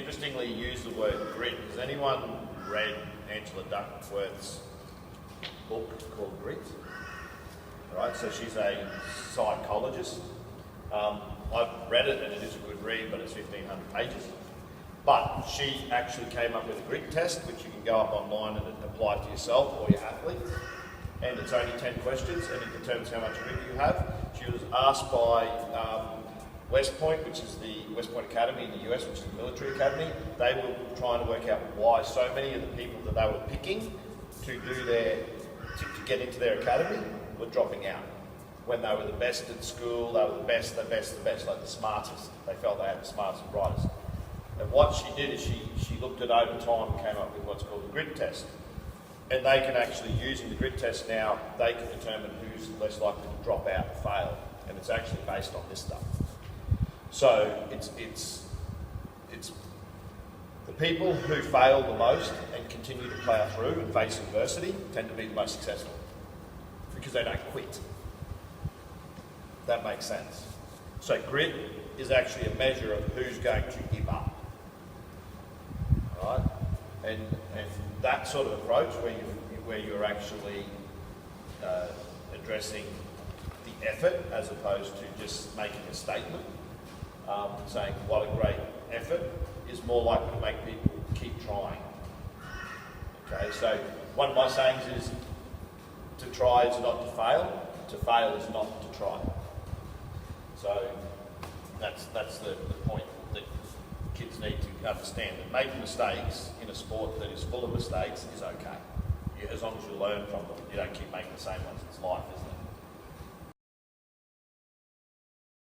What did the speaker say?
interestingly, you use the word grit. Has anyone read Angela Duckworth's book called Grit? Right, so she's a psychologist. I've read it and it is a good read, but it's 1,500 pages. But she actually came up with a grit test, which you can go up online and apply to yourself or your athlete. And it's only 10 questions, and it determines how much grit you have. She was asked by West Point, which is the West Point Academy in the US, which is the military academy. They were trying to work out why so many of the people that they were picking to get into their academy were dropping out. When they were the best at school, they were the best, like the smartest. They felt they had the smartest and brightest. And what she did is she looked at over time and came up with what's called the grit test. And they can actually, using the grit test now, they can determine who's less likely to drop out and fail. And it's actually based on this stuff. So it's the people who fail the most and continue to plough through and face adversity tend to be the most successful because they don't quit. That makes sense. So grit is actually a measure of who's going to give up. Right? And that sort of approach where you're actually addressing the effort as opposed to just making a statement, saying what a great effort, is more likely to make people keep trying. Okay, so one of my sayings is to try is not to fail is not to try. So that's the point that kids need to understand, that making mistakes in a sport that is full of mistakes is okay. As long as you learn from them, you don't keep making the same ones. It's life, isn't it?